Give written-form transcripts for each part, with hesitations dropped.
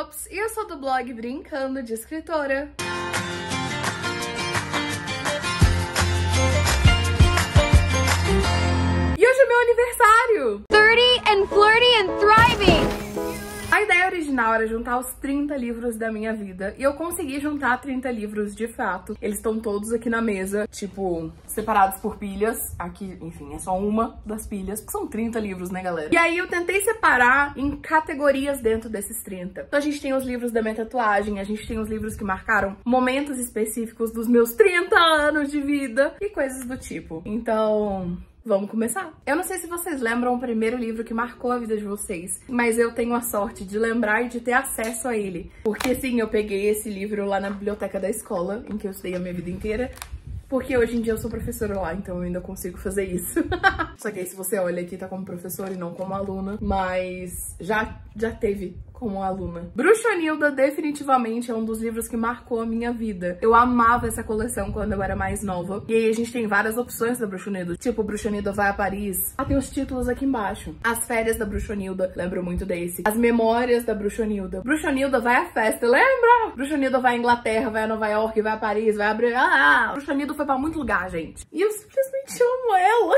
Lopes e eu sou do blog Brincando de Escritora. E hoje é meu aniversário! 30 and flirty and thriving! A ideia original era juntar os 30 livros da minha vida, e eu consegui juntar 30 livros de fato. Eles estão todos aqui na mesa, tipo, separados por pilhas. Aqui, enfim, é só uma das pilhas, porque são 30 livros, né, galera? E aí eu tentei separar em categorias dentro desses 30. Então a gente tem os livros da minha tatuagem, a gente tem os livros que marcaram momentos específicos dos meus 30 anos de vida e coisas do tipo. Então... vamos começar. Eu não sei se vocês lembram o primeiro livro que marcou a vida de vocês, mas eu tenho a sorte de lembrar e de ter acesso a ele. Porque sim, eu peguei esse livro lá na biblioteca da escola, em que eu estudei a minha vida inteira. Porque hoje em dia eu sou professora lá, então eu ainda consigo fazer isso. Só que aí se você olha aqui, tá como professora e não como aluna. Mas já teve como aluna. Bruxonilda definitivamente é um dos livros que marcou a minha vida. Eu amava essa coleção quando eu era mais nova. E aí a gente tem várias opções da Bruxonilda. Tipo, Bruxonilda vai a Paris. Ah, tem os títulos aqui embaixo. As férias da Bruxonilda, lembro muito desse. As memórias da Bruxonilda. Bruxonilda vai à festa, lembra? Bruxonilda vai à Inglaterra, vai a Nova York, vai a Paris, vai a... Bruxonilda foi pra muito lugar, gente. E eu simplesmente amo ela.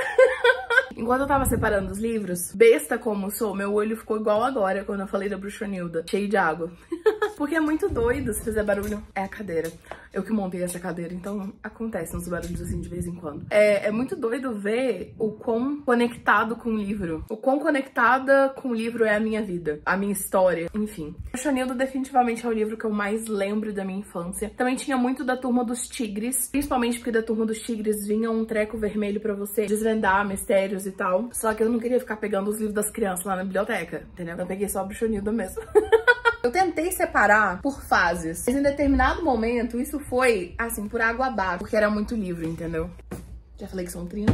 Enquanto eu tava separando os livros, besta como sou, meu olho ficou igual agora quando eu falei da Bruxonilda, cheio de água. Porque é muito doido se fizer barulho. É a cadeira. Eu que montei essa cadeira, então acontecem uns barulhos assim de vez em quando. É muito doido ver o quão conectado com o livro. O quão conectada com o livro é a minha vida, a minha história, enfim. Bruxonilda definitivamente é o livro que eu mais lembro da minha infância. Também tinha muito da Turma dos Tigres, principalmente porque da Turma dos Tigres vinha um treco vermelho pra você desvendar mistérios e tal. Só que eu não queria ficar pegando os livros das crianças lá na biblioteca, entendeu? Eu peguei só a Bruxonilda mesmo. Eu tentei separar por fases, mas em determinado momento isso foi, assim, por água abaixo, porque era muito livro, entendeu? Já falei que são 30.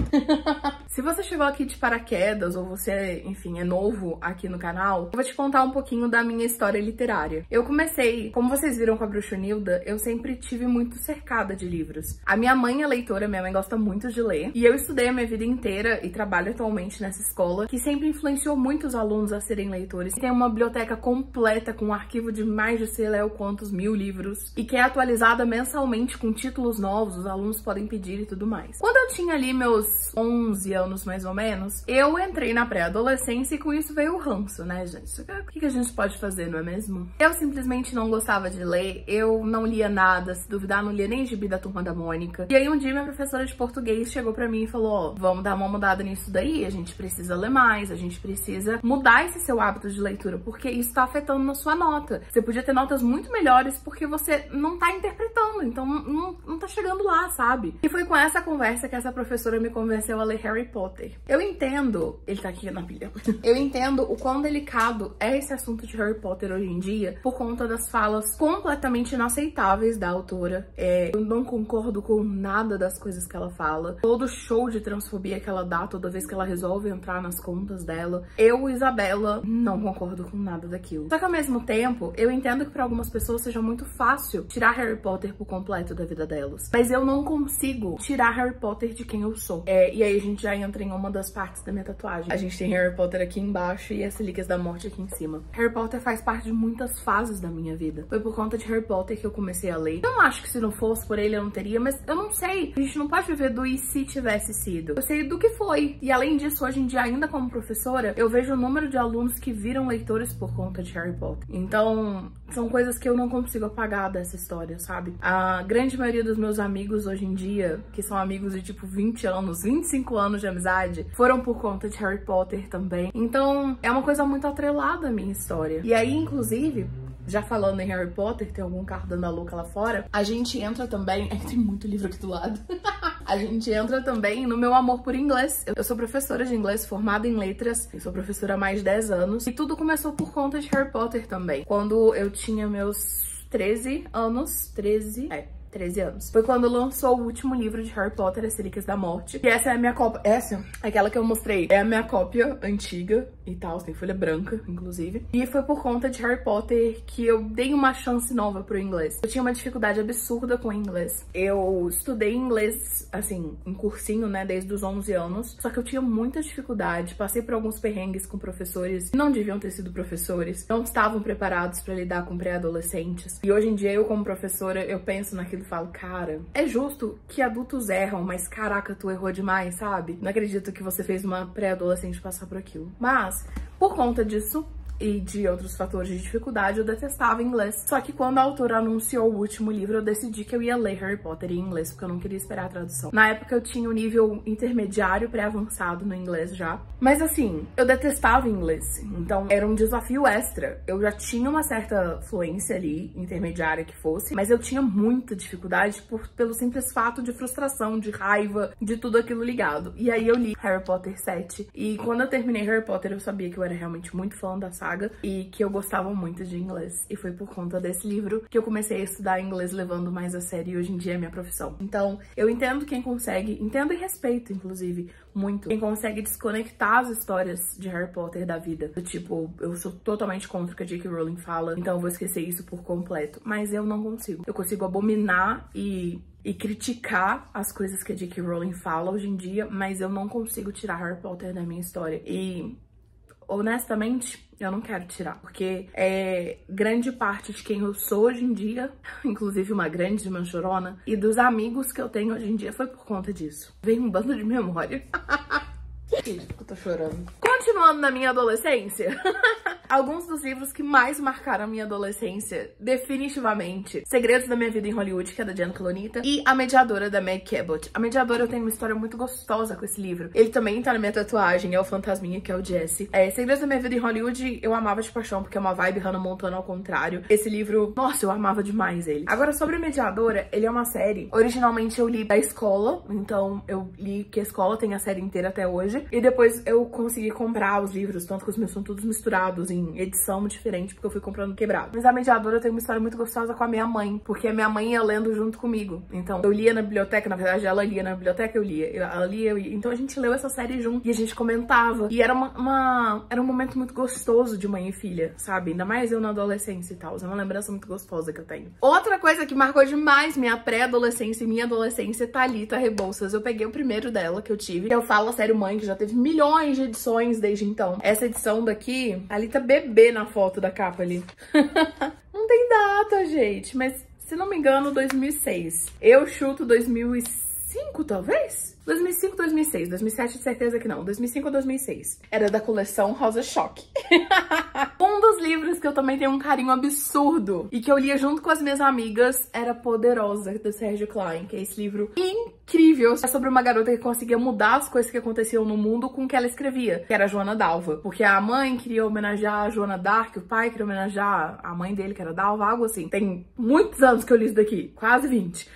Se você chegou aqui de paraquedas ou você, enfim, é novo aqui no canal, eu vou te contar um pouquinho da minha história literária. Eu comecei, como vocês viram com a Bruxonilda, eu sempre tive muito cercada de livros. A minha mãe é leitora, minha mãe gosta muito de ler, e eu estudei a minha vida inteira e trabalho atualmente nessa escola, que sempre influenciou muitos alunos a serem leitores. Tem uma biblioteca completa com um arquivo de mais de sei lá quantos mil livros, e que é atualizada mensalmente com títulos novos, os alunos podem pedir e tudo mais. Quando eu tinha ali meus 11 anos, mais ou menos, eu entrei na pré-adolescência e com isso veio o ranço, né, gente? O que a gente pode fazer, não é mesmo? Eu simplesmente não gostava de ler, eu não lia nada, se duvidar, não lia nem Gibi da Turma da Mônica. E aí um dia minha professora de português chegou pra mim e falou, ó, vamos dar uma mudada nisso daí, a gente precisa ler mais, a gente precisa mudar esse seu hábito de leitura, porque isso tá afetando na sua nota. Você podia ter notas muito melhores porque você não tá interpretando, então não tá chegando lá, sabe? E foi com essa conversa que essa professora me convenceu a ler Harry Potter. Eu entendo... ele tá aqui na pilha. Eu entendo o quão delicado é esse assunto de Harry Potter hoje em dia por conta das falas completamente inaceitáveis da autora. Eu não concordo com nada das coisas que ela fala. Todo show de transfobia que ela dá toda vez que ela resolve entrar nas contas dela. Eu, Isabela, não concordo com nada daquilo. Só que ao mesmo tempo, eu entendo que para algumas pessoas seja muito fácil tirar Harry Potter por completo da vida delas. Mas eu não consigo tirar Harry Potter de quem eu sou. E aí a gente já entra em uma das partes da minha tatuagem. A gente tem Harry Potter aqui embaixo e as Relíquias da Morte aqui em cima. Harry Potter faz parte de muitas fases da minha vida. Foi por conta de Harry Potter que eu comecei a ler. Eu não acho que se não fosse por ele eu não teria, mas eu não sei. A gente não pode viver do e se tivesse sido. Eu sei do que foi. E além disso, hoje em dia, ainda como professora, eu vejo o número de alunos que viram leitores por conta de Harry Potter. Então, são coisas que eu não consigo apagar dessa história, sabe? A grande maioria dos meus amigos hoje em dia, que são amigos de tipo 20 anos, 25 anos de amizade, foram por conta de Harry Potter também. Então, é uma coisa muito atrelada à minha história. E aí, inclusive, já falando em Harry Potter, tem algum carro dando a louca lá fora, a gente entra também... é que tem muito livro aqui do lado. A gente entra também no meu amor por inglês. Eu sou professora de inglês, formada em letras. Eu sou professora há mais de 10 anos. E tudo começou por conta de Harry Potter também. Quando eu tinha meus 13 anos... 13 anos. Foi quando lançou o último livro de Harry Potter, As Relíquias da Morte. E essa é a minha cópia. Essa, aquela que eu mostrei, é a minha cópia antiga e tal, tem folha branca, inclusive. E foi por conta de Harry Potter que eu dei uma chance nova pro inglês. Eu tinha uma dificuldade absurda com o inglês. Eu estudei inglês, assim, em cursinho, né, desde os 11 anos. Só que eu tinha muita dificuldade, passei por alguns perrengues com professores que não deviam ter sido professores, não estavam preparados pra lidar com pré-adolescentes. E hoje em dia, eu como professora, eu penso naquilo e falo, cara, é justo que adultos erram, mas caraca, tu errou demais, sabe? Não acredito que você fez uma pré-adolescente passar por aquilo. Mas, por conta disso e de outros fatores de dificuldade, eu detestava inglês. Só que quando a autora anunciou o último livro, eu decidi que eu ia ler Harry Potter em inglês, porque eu não queria esperar a tradução. Na época eu tinha um nível intermediário pré-avançado no inglês já. Mas assim, eu detestava inglês, então era um desafio extra. Eu já tinha uma certa fluência ali, intermediária que fosse, mas eu tinha muita dificuldade pelo simples fato de frustração, de raiva, de tudo aquilo ligado. E aí eu li Harry Potter 7, e quando eu terminei Harry Potter, eu sabia que eu era realmente muito fã da saga e que eu gostava muito de inglês. E foi por conta desse livro que eu comecei a estudar inglês levando mais a sério, e hoje em dia é minha profissão. Então, eu entendo quem consegue, entendo e respeito, inclusive, muito, quem consegue desconectar as histórias de Harry Potter da vida. Do tipo, eu sou totalmente contra o que a J.K. Rowling fala, então eu vou esquecer isso por completo. Mas eu não consigo. Eu consigo abominar e criticar as coisas que a J.K. Rowling fala hoje em dia, mas eu não consigo tirar Harry Potter da minha história. E, honestamente, eu não quero tirar, porque grande parte de quem eu sou hoje em dia, inclusive uma grande manchorona, e dos amigos que eu tenho hoje em dia foi por conta disso. Vem um bando de memória. Eu tô chorando. Continuando na minha adolescência, alguns dos livros que mais marcaram a minha adolescência, definitivamente, Segredos da Minha Vida em Hollywood, que é da Diana Colonita, e A Mediadora, da Meg Cabot. A Mediadora, eu tenho uma história muito gostosa com esse livro. Ele também tá na minha tatuagem, é o fantasminha, que é o Jesse. Segredos da Minha Vida em Hollywood, eu amava de paixão, porque é uma vibe Hannah Montana ao contrário. Esse livro, nossa, eu amava demais ele. Agora, sobre A Mediadora, ele é uma série. Originalmente, eu li da escola, então eu li que a escola tem a série inteira até hoje. E depois eu consegui comprar os livros, tanto que os meus são todos misturados em edição diferente, porque eu fui comprando quebrado. Mas A Mediadora tem uma história muito gostosa com a minha mãe, porque a minha mãe ia lendo junto comigo. Então, eu lia na biblioteca, na verdade, ela lia na biblioteca, eu lia. Ela lia, eu ia. Então, a gente leu essa série junto e a gente comentava. E era era um momento muito gostoso de mãe e filha, sabe? Ainda mais eu na adolescência e tal. É uma lembrança muito gostosa que eu tenho. Outra coisa que marcou demais minha pré-adolescência e minha adolescência é Thalita Rebouças. Eu peguei o primeiro dela que eu tive. Eu falo a sério mãe, que já teve milhões de edições desde então. Essa edição daqui, a Thalita bebê na foto da capa ali. Não tem data, gente, mas se não me engano, 2006. Eu chuto 2005, talvez? 2005, 2006. 2007, de certeza que não. 2005 ou 2006. Era da coleção Rosa Choque. Um dos livros que eu também tenho um carinho absurdo e que eu lia junto com as minhas amigas era Poderosa, do Sérgio Klein, que é esse livro incrível. É sobre uma garota que conseguia mudar as coisas que aconteciam no mundo com o que ela escrevia, que era a Joana Dalva. Porque a mãe queria homenagear a Joana Dark, o pai queria homenagear a mãe dele, que era Dalva, algo assim. Tem muitos anos que eu li isso daqui, quase 20.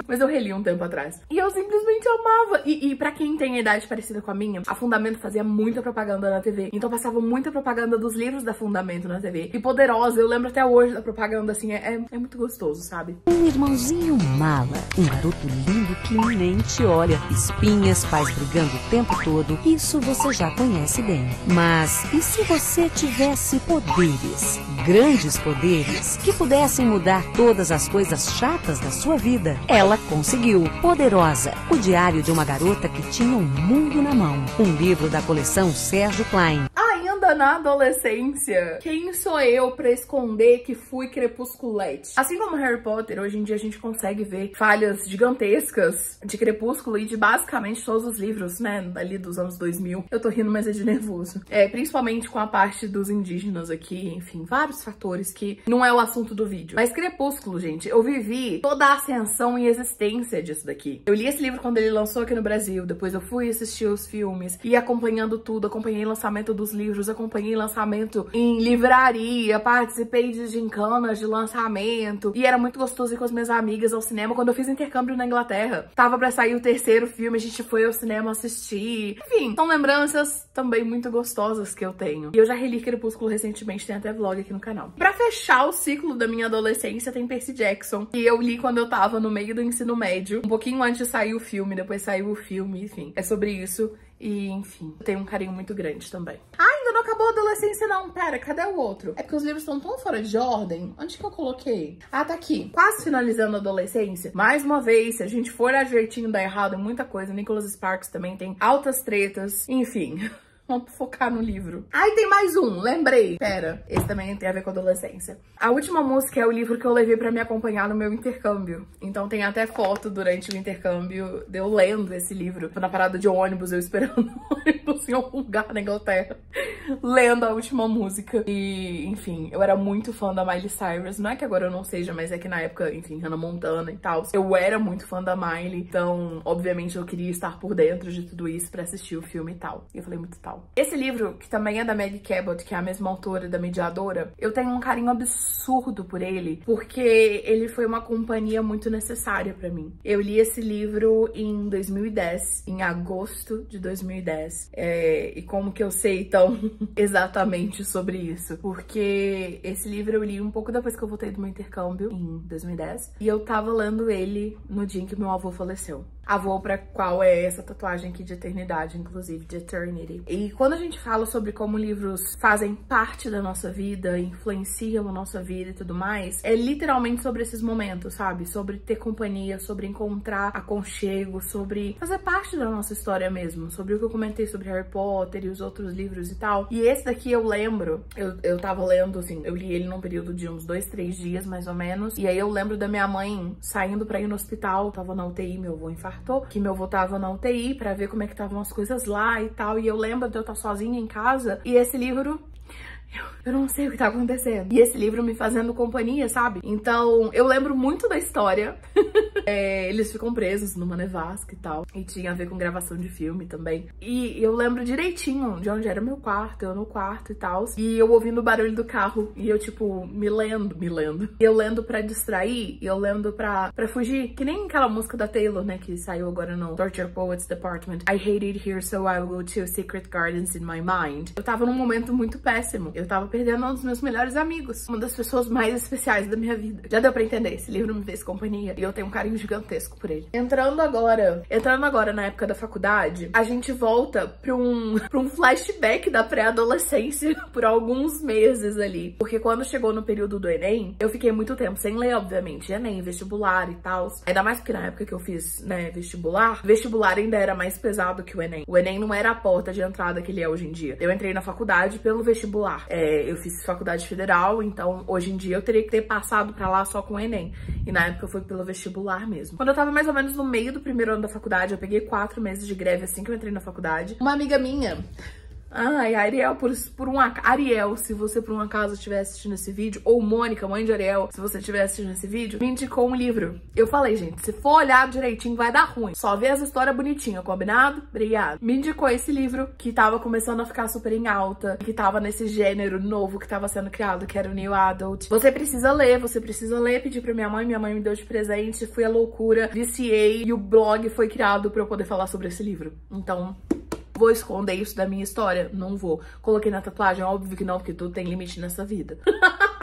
Mas eu reli um tempo atrás. E eu simplesmente amava. E pra quem tem a idade parecida com a minha, a Fundamento fazia muita propaganda na TV. Então passava muita propaganda dos livros da Fundamento na TV. E Poderosa, eu lembro até hoje da propaganda, assim, é muito gostoso, sabe? Um irmãozinho mala, um garoto lindo que nem te olha, espinhas, pais brigando o tempo todo, isso você já conhece bem. Mas e se você tivesse poderes, grandes poderes, que pudessem mudar todas as coisas chatas da sua vida? Ela conseguiu. Poderosa, o diário de uma garota que tinha um mundo na mão. Um livro da coleção Sérgio Klein. Ainda na adolescência, quem sou eu pra esconder que fui crepusculete? Assim como Harry Potter, hoje em dia a gente consegue ver falhas gigantescas de Crepúsculo e de basicamente todos os livros, né, ali dos anos 2000. Eu tô rindo, mas é de nervoso. Principalmente com a parte dos indígenas aqui, enfim, vários fatores que não é o assunto do vídeo. Mas Crepúsculo, gente, eu vivi toda a ascensão e existência disso daqui. Eu li esse livro quando ele lançou aqui no Brasil, depois eu fui assistir os filmes, e acompanhando tudo, acompanhei o lançamento dos livros, acompanhei lançamento em livraria, participei de gincanas de lançamento. E era muito gostoso ir com as minhas amigas ao cinema. Quando eu fiz intercâmbio na Inglaterra, tava pra sair o 3º filme, a gente foi ao cinema assistir. Enfim, são lembranças também muito gostosas que eu tenho. E eu já reli Crepúsculo recentemente, tem até vlog aqui no canal. Pra fechar o ciclo da minha adolescência, tem Percy Jackson, que eu li quando eu tava no meio do ensino médio. Um pouquinho antes de sair o filme, depois saiu o filme, enfim. É sobre isso. E, enfim, eu tenho um carinho muito grande também. Ah, ainda não acabou a adolescência não. Pera, cadê o outro? É porque os livros estão tão fora de ordem. Onde que eu coloquei? Ah, tá aqui. Quase finalizando a adolescência. Mais uma vez, se a gente for jeitinho dar errado em muita coisa. Nicholas Sparks também tem altas tretas. Enfim... Vamos focar no livro. Ai, tem mais um, lembrei. Pera, esse também tem a ver com adolescência. A última música é o livro que eu levei pra me acompanhar no meu intercâmbio. Então tem até foto durante o intercâmbio de eu lendo esse livro. Na parada de ônibus, eu esperando o ônibus em algum lugar na Inglaterra. Lendo a última música. E, enfim, eu era muito fã da Miley Cyrus. Não é que agora eu não seja, mas é que na época, enfim, Hannah Montana e tal. Eu era muito fã da Miley. Então, obviamente, eu queria estar por dentro de tudo isso pra assistir o filme e tal. E eu falei muito tal. Esse livro, que também é da Maggie Cabot, que é a mesma autora da Mediadora, eu tenho um carinho absurdo por ele, porque ele foi uma companhia muito necessária pra mim. Eu li esse livro em 2010, em agosto de 2010. E como que eu sei tão exatamente sobre isso? Porque esse livro eu li um pouco depois que eu voltei do meu intercâmbio, em 2010, e eu tava lendo ele no dia em que meu avô faleceu. Avô pra qual é essa tatuagem aqui de eternidade, inclusive, de Eternity. E quando a gente fala sobre como livros fazem parte da nossa vida, influenciam a nossa vida e tudo mais, é literalmente sobre esses momentos, sabe? Sobre ter companhia, sobre encontrar aconchego, sobre fazer parte da nossa história mesmo, sobre o que eu comentei sobre Harry Potter e os outros livros e tal. E esse daqui eu lembro, eu tava lendo, assim, eu li ele num período de uns 2, 3 dias, mais ou menos, e aí eu lembro da minha mãe saindo pra ir no hospital, tava na UTI, meu avô infartou, que meu avô tava na UTI pra ver como é que estavam as coisas lá e tal, e eu lembro de eu estar sozinha em casa, e esse livro... Eu não sei o que tá acontecendo. E esse livro me fazendo companhia, sabe? Então, eu lembro muito da história. Eles ficam presos numa nevasca e tal. E tinha a ver com gravação de filme também. E eu lembro direitinho de onde era meu quarto, eu no quarto e tal. E eu ouvindo o barulho do carro. E eu, tipo, me lendo. E eu lendo pra distrair. E eu lendo pra fugir. Que nem aquela música da Taylor, né? Que saiu agora no Torture Poets Department. I hate it here, so I will go to secret gardens in my mind. Eu tava num momento muito péssimo. Eu tava perdendo um dos meus melhores amigos. Uma das pessoas mais especiais da minha vida. Já deu pra entender. Esse livro me fez companhia. E eu tenho um carinho gigantesco por ele. Entrando agora na época da faculdade, a gente volta pra um flashback da pré-adolescência por alguns meses ali. Porque quando chegou no período do Enem, eu fiquei muito tempo sem ler, obviamente. Enem, vestibular e tal. Ainda mais porque na época que eu fiz, né, vestibular ainda era mais pesado que o Enem. O Enem não era a porta de entrada que ele é hoje em dia. Eu entrei na faculdade pelo vestibular. Eu fiz faculdade federal, então hoje em dia eu teria que ter passado pra lá só com o Enem. E na época eu fui pelo vestibular mesmo. Quando eu tava mais ou menos no meio do primeiro ano da faculdade, eu peguei 4 meses de greve assim que eu entrei na faculdade. Uma amiga minha... Ai, Ariel, Ariel, se você por um acaso estiver assistindo esse vídeo, ou Mônica, mãe de Ariel, se você estiver assistindo esse vídeo, me indicou um livro. Eu falei, gente, se for olhar direitinho vai dar ruim. Só ver as histórias bonitinhas, combinado? Obrigada. Me indicou esse livro, que tava começando a ficar super em alta, que tava nesse gênero novo que tava sendo criado, que era o New Adult. Você precisa ler. Pedi pra minha mãe me deu de presente, fui à loucura, viciei, e o blog foi criado pra eu poder falar sobre esse livro. Então... vou esconder isso da minha história? Não vou. Coloquei na tatuagem? Óbvio que não, porque tudo tem limite nessa vida.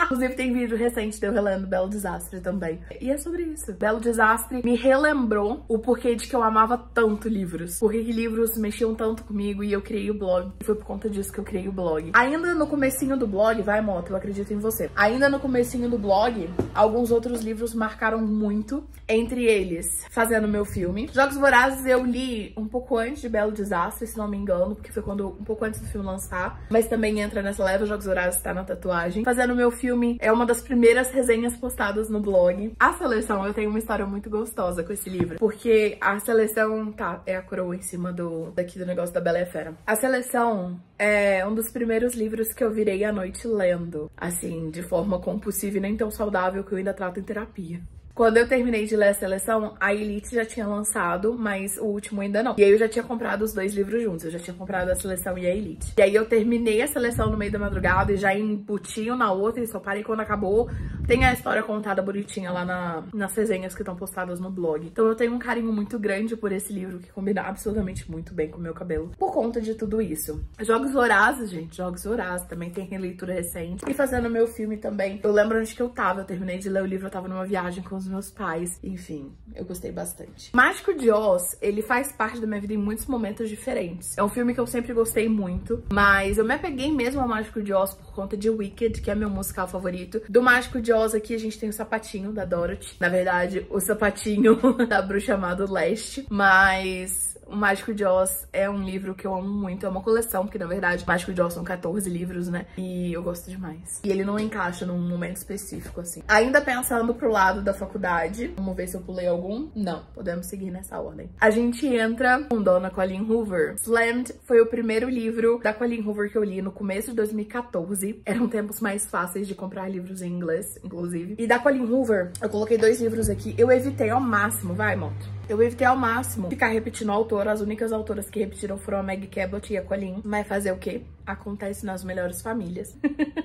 Inclusive tem vídeo recente de eu relendo Belo Desastre também. E é sobre isso. Belo Desastre me relembrou o porquê de que eu amava tanto livros. Porque que livros mexiam tanto comigo e eu criei o blog. E foi por conta disso que eu criei o blog. Ainda no comecinho do blog, vai Moto, eu acredito em você. Ainda no comecinho do blog, alguns outros livros marcaram muito. Entre eles, Fazendo Meu Filme. Jogos Vorazes eu li um pouco antes de Belo Desastre, se não me engano, porque foi um pouco antes do filme lançar. Mas também entra nessa leva, Jogos Vorazes tá na tatuagem. Fazendo Meu Filme é uma das primeiras resenhas postadas no blog. A Seleção, eu tenho uma história muito gostosa com esse livro, porque a Seleção, tá, é a coroa em cima daqui do negócio da Bela e a Fera. A Seleção é um dos primeiros livros que eu virei à noite lendo, assim, de forma compulsiva e nem tão saudável, que eu ainda trato em terapia. Quando eu terminei de ler a seleção, a Elite já tinha lançado, mas o último ainda não. E aí eu já tinha comprado os 2 livros juntos, eu já tinha comprado a seleção e a Elite. E aí eu terminei a seleção no meio da madrugada e já embuti na outra e só parei quando acabou. Tem a história contada bonitinha lá nas resenhas que estão postadas no blog. Então eu tenho um carinho muito grande por esse livro, que combina absolutamente muito bem com o meu cabelo, por conta de tudo isso. Jogos Vorazes, gente, Jogos Vorazes, também tem releitura recente. E fazendo meu filme também, eu lembro onde que eu tava, eu terminei de ler o livro, eu tava numa viagem com os meus pais, enfim, eu gostei bastante. Mágico de Oz, ele faz parte da minha vida em muitos momentos diferentes. É um filme que eu sempre gostei muito, mas eu me apeguei mesmo ao Mágico de Oz por conta de Wicked, que é meu musical favorito. Do Mágico de Oz aqui a gente tem o sapatinho da Dorothy, na verdade o sapatinho da bruxa amada Leste, mas o Mágico de Oz é um livro que eu amo muito, é uma coleção, porque na verdade o Mágico de Oz são 14 livros, né? E eu gosto demais. E ele não encaixa num momento específico, assim. Ainda pensando pro lado da faculdade, vamos ver se eu pulei algum. Não, podemos seguir nessa ordem. A gente entra com Dona Colleen Hoover. Slammed foi o primeiro livro da Colleen Hoover que eu li no começo de 2014. Eram tempos mais fáceis de comprar livros em inglês, inclusive. E da Colleen Hoover, eu coloquei 2 livros aqui. Eu evitei ao máximo, vai, moto. Eu evitei ao máximo ficar repetindo o autor. As únicas autoras que repetiram foram a Meg Cabot e a Colleen. Mas fazer o quê? Acontece nas melhores famílias.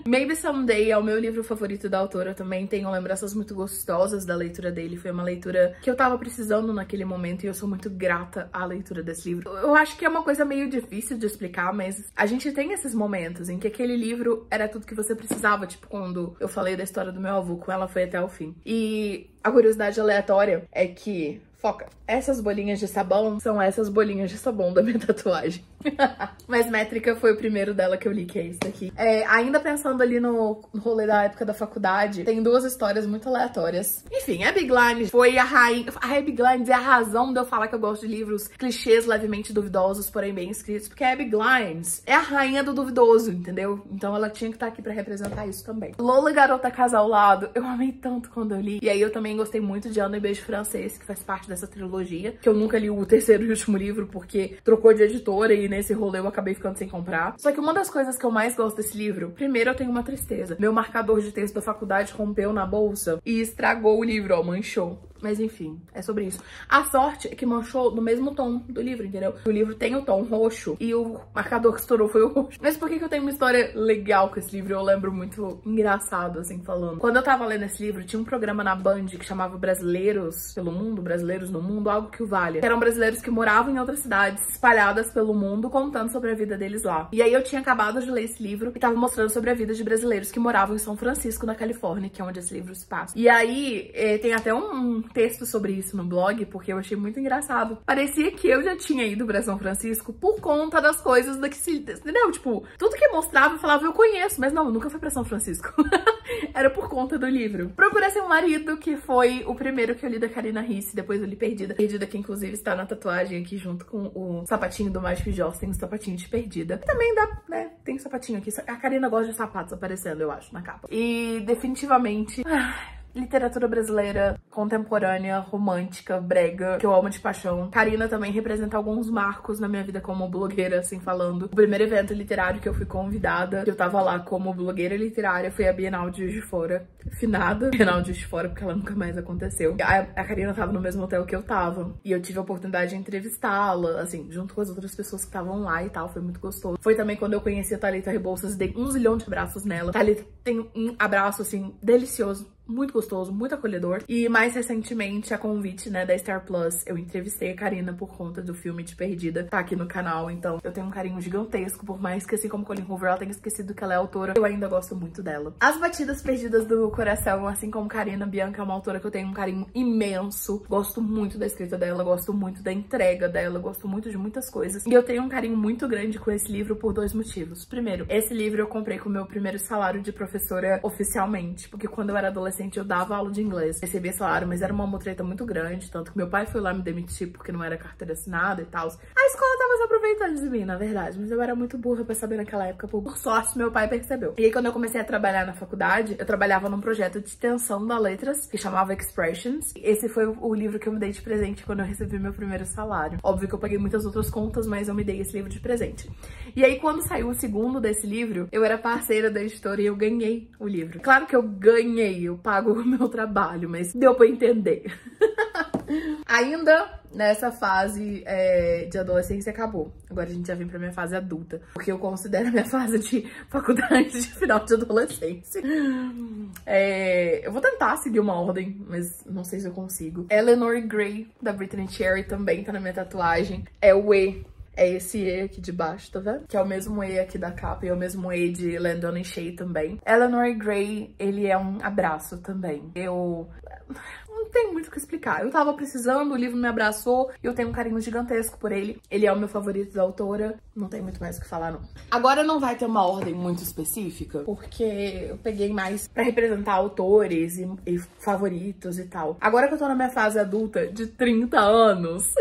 Maybe Someday é o meu livro favorito da autora. Eu também tenho lembranças muito gostosas da leitura dele. Foi uma leitura que eu tava precisando naquele momento e eu sou muito grata à leitura desse livro. Eu acho que é uma coisa meio difícil de explicar, mas a gente tem esses momentos em que aquele livro era tudo que você precisava. Tipo, quando eu falei da história do meu avô, com ela foi até o fim. E a curiosidade aleatória é que... Foca. Essas bolinhas de sabão são essas bolinhas de sabão da minha tatuagem. Mas Métrica foi o primeiro dela que eu li, que é esse daqui. Ainda pensando ali no rolê da época da faculdade, tem 2 histórias muito aleatórias. Enfim, Abby Glines foi a rainha... A Abby Glines é a razão de eu falar que eu gosto de livros clichês levemente duvidosos, porém bem escritos, porque a Abby Glines é a rainha do duvidoso, entendeu? Então ela tinha que estar aqui pra representar isso também. Lola Garota Casa ao Lado, eu amei tanto quando eu li. E aí eu também gostei muito de Ana e Beijo Francês, que faz parte dessa trilogia, que eu nunca li o 3º e último livro, porque trocou de editora e nesse rolê eu acabei ficando sem comprar. Só que uma das coisas que eu mais gosto desse livro, primeiro eu tenho uma tristeza. Meu marcador de texto da faculdade rompeu na bolsa e estragou o livro, ó, manchou. Mas enfim, é sobre isso. A sorte é que manchou no mesmo tom do livro, entendeu? O livro tem o tom roxo e o marcador que estourou foi o roxo. Mas por que eu tenho uma história legal com esse livro? Eu lembro muito engraçado, assim, falando. Quando eu tava lendo esse livro, tinha um programa na Band que chamava Brasileiros pelo Mundo, Brasileiros no Mundo, algo que o valha. Que eram brasileiros que moravam em outras cidades, espalhadas pelo mundo, contando sobre a vida deles lá. E aí eu tinha acabado de ler esse livro e tava mostrando sobre a vida de brasileiros que moravam em São Francisco, na Califórnia, que é onde esse livro se passa. E aí tem até um texto sobre isso no blog, porque eu achei muito engraçado. Parecia que eu já tinha ido pra São Francisco por conta das coisas daqui, entendeu? Tipo, tudo que mostrava eu falava, eu conheço, mas não, eu nunca fui pra São Francisco. Era por conta do livro. Procura Ser um Marido, que foi o primeiro que eu li da Karina Risse, depois eu li Perdida. Perdida que inclusive está na tatuagem aqui junto com o sapatinho do Mágico de Oz, tem o sapatinho de Perdida. E também dá, né, tem um sapatinho aqui. A Karina gosta de sapatos aparecendo, eu acho, na capa. E definitivamente... literatura brasileira contemporânea, romântica, brega, que eu amo de paixão. Karina também representa alguns marcos na minha vida como blogueira, assim falando. O primeiro evento literário que eu fui convidada, que eu tava lá como blogueira literária, foi a Bienal de Juiz de Fora. Finada Bienal de Juiz de Fora, porque ela nunca mais aconteceu. A Karina tava no mesmo hotel que eu tava. E eu tive a oportunidade de entrevistá-la, assim, junto com as outras pessoas que estavam lá e tal. Foi muito gostoso. Foi também quando eu conheci a Thalita Rebouças, dei 1 zilhão de abraços nela. Thalita tem um abraço, assim, delicioso. Muito gostoso, muito acolhedor. E mais recentemente, a convite, né, da Star Plus, eu entrevistei a Karina por conta do filme de Perdida. Tá aqui no canal, então eu tenho um carinho gigantesco, por mais que, assim como Colleen Hoover, ela tenha esquecido que ela é autora, eu ainda gosto muito dela. As Batidas Perdidas do Coração, assim como Karina, Bianca é uma autora que eu tenho um carinho imenso. Gosto muito da escrita dela, gosto muito da entrega dela, gosto muito de muitas coisas. E eu tenho um carinho muito grande com esse livro por 2 motivos. Primeiro, esse livro eu comprei com o meu primeiro salário de professora oficialmente, porque quando eu era adolescente eu dava aula de inglês, recebia salário, mas era uma mutreta muito grande, tanto que meu pai foi lá me demitir porque não era carteira assinada e tal. A escola tava se aproveitando de mim, na verdade, mas eu era muito burra pra saber naquela época, por sorte meu pai percebeu. E aí quando eu comecei a trabalhar na faculdade, eu trabalhava num projeto de extensão da Letras, que chamava Expressions. Esse foi o livro que eu me dei de presente quando eu recebi meu primeiro salário. Óbvio que eu paguei muitas outras contas, mas eu me dei esse livro de presente. E aí quando saiu o segundo desse livro, eu era parceira da editora e eu ganhei o livro. Claro que eu ganhei, eu pago o meu trabalho, mas deu pra entender. Ainda nessa fase de adolescência acabou. Agora a gente já vem pra minha fase adulta, porque eu considero a minha fase de faculdade de final de adolescência. Eu vou tentar seguir uma ordem, mas não sei se eu consigo. Eleanor Gray, da Brittany Cherry, também tá na minha tatuagem. É o E. É esse E aqui de baixo, tá vendo? Que é o mesmo E aqui da capa e é o mesmo E de Landon e Shay também. Eleanor Gray, ele é um abraço também. Não tem muito o que explicar. Eu tava precisando, o livro me abraçou e eu tenho um carinho gigantesco por ele. Ele é o meu favorito da autora. Não tem muito mais o que falar, não. Agora não vai ter uma ordem muito específica, porque eu peguei mais pra representar autores e favoritos e tal. Agora que eu tô na minha fase adulta de 30 anos,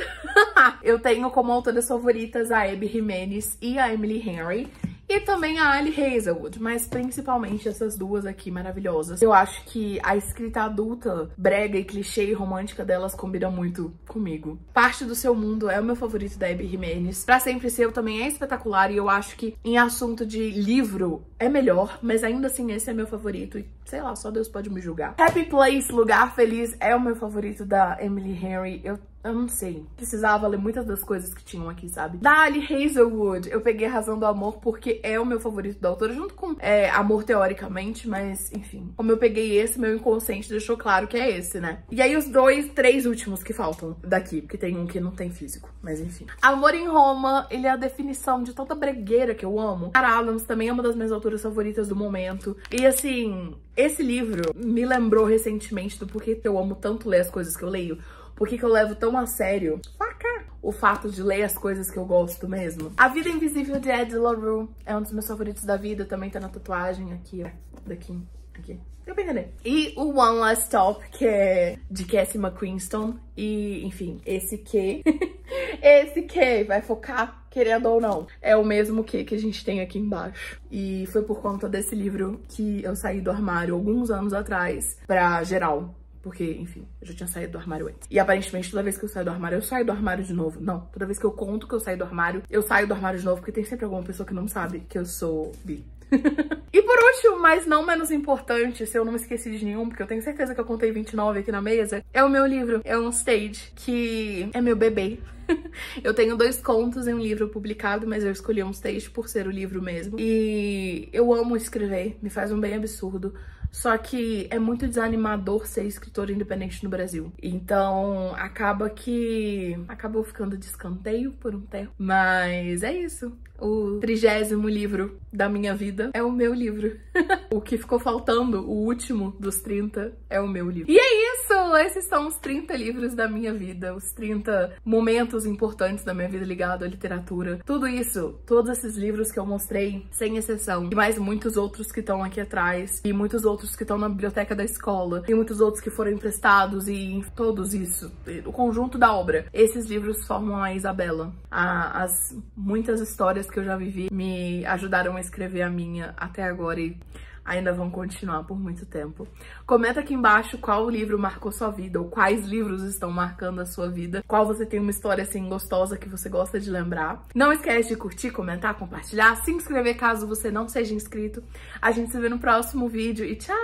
eu tenho como autoras favoritas a Abby Jimenez e a Emily Henry. E também a Ali Hazelwood, mas principalmente essas duas aqui maravilhosas. Eu acho que a escrita adulta, brega e clichê e romântica delas combina muito comigo. Parte do Seu Mundo é o meu favorito da Abby Jimenez. Pra Sempre Seu também é espetacular e eu acho que em assunto de livro é melhor, mas ainda assim esse é meu favorito e sei lá, só Deus pode me julgar. Happy Place, Lugar Feliz é o meu favorito da Emily Henry. Eu não sei, precisava ler muitas das coisas que tinham aqui, sabe? Da Ali Hazelwood, eu peguei Razão do Amor porque é o meu favorito da autora, junto com Amor Teoricamente, mas enfim. Como eu peguei esse, meu inconsciente deixou claro que é esse, né? E aí os três últimos que faltam daqui, porque tem um que não tem físico, mas enfim. Amor em Roma, ele é a definição de tanta bregueira que eu amo. Sarah Adams também é uma das minhas autoras favoritas do momento. E assim, esse livro me lembrou recentemente do porquê eu amo tanto ler as coisas que eu leio. Por que eu levo tão a sério o fato de ler as coisas que eu gosto mesmo? A Vida Invisível de Ed LaRue é um dos meus favoritos da vida. Também tá na tatuagem aqui, ó. Daqui, aqui. Deu pra entender. E o One Last Stop, que é de Cassie McQuiston. E, enfim, esse que... esse que vai focar, querendo ou não, é o mesmo que a gente tem aqui embaixo. E foi por conta desse livro que eu saí do armário alguns anos atrás pra geral. Porque, enfim, eu já tinha saído do armário antes. E aparentemente toda vez que eu saio do armário de novo. Não, toda vez que eu conto que eu saio do armário de novo, porque tem sempre alguma pessoa que não sabe que eu sou bi. E por último, mas não menos importante, se eu não me esqueci de nenhum, porque eu tenho certeza que eu contei 29 aqui na mesa, é o meu livro, é um stage, que é meu bebê. Eu tenho 2 contos em um livro publicado, mas eu escolhi um stage por ser o livro mesmo. E eu amo escrever, me faz um bem absurdo. Só que é muito desanimador ser escritor independente no Brasil. Então, acabou ficando de escanteio por um tempo. Mas é isso. O 30º livro da minha vida é o meu livro. O que ficou faltando, o último dos 30, é o meu livro. E é isso! Esses são os 30 livros da minha vida. Os 30 momentos importantes da minha vida ligado à literatura. Tudo isso, todos esses livros que eu mostrei, sem exceção. E mais muitos outros que estão aqui atrás. E muitos outros que estão na biblioteca da escola. E muitos outros que foram emprestados. E todos isso. O conjunto da obra. Esses livros formam a Isabela. As muitas histórias que eu já vivi me ajudaram a escrever a minha até agora e ainda vão continuar por muito tempo. Comenta aqui embaixo qual livro marcou sua vida ou quais livros estão marcando a sua vida. Qual você tem uma história assim gostosa que você gosta de lembrar. Não esquece de curtir, comentar, compartilhar, se inscrever caso você não seja inscrito. A gente se vê no próximo vídeo e tchau!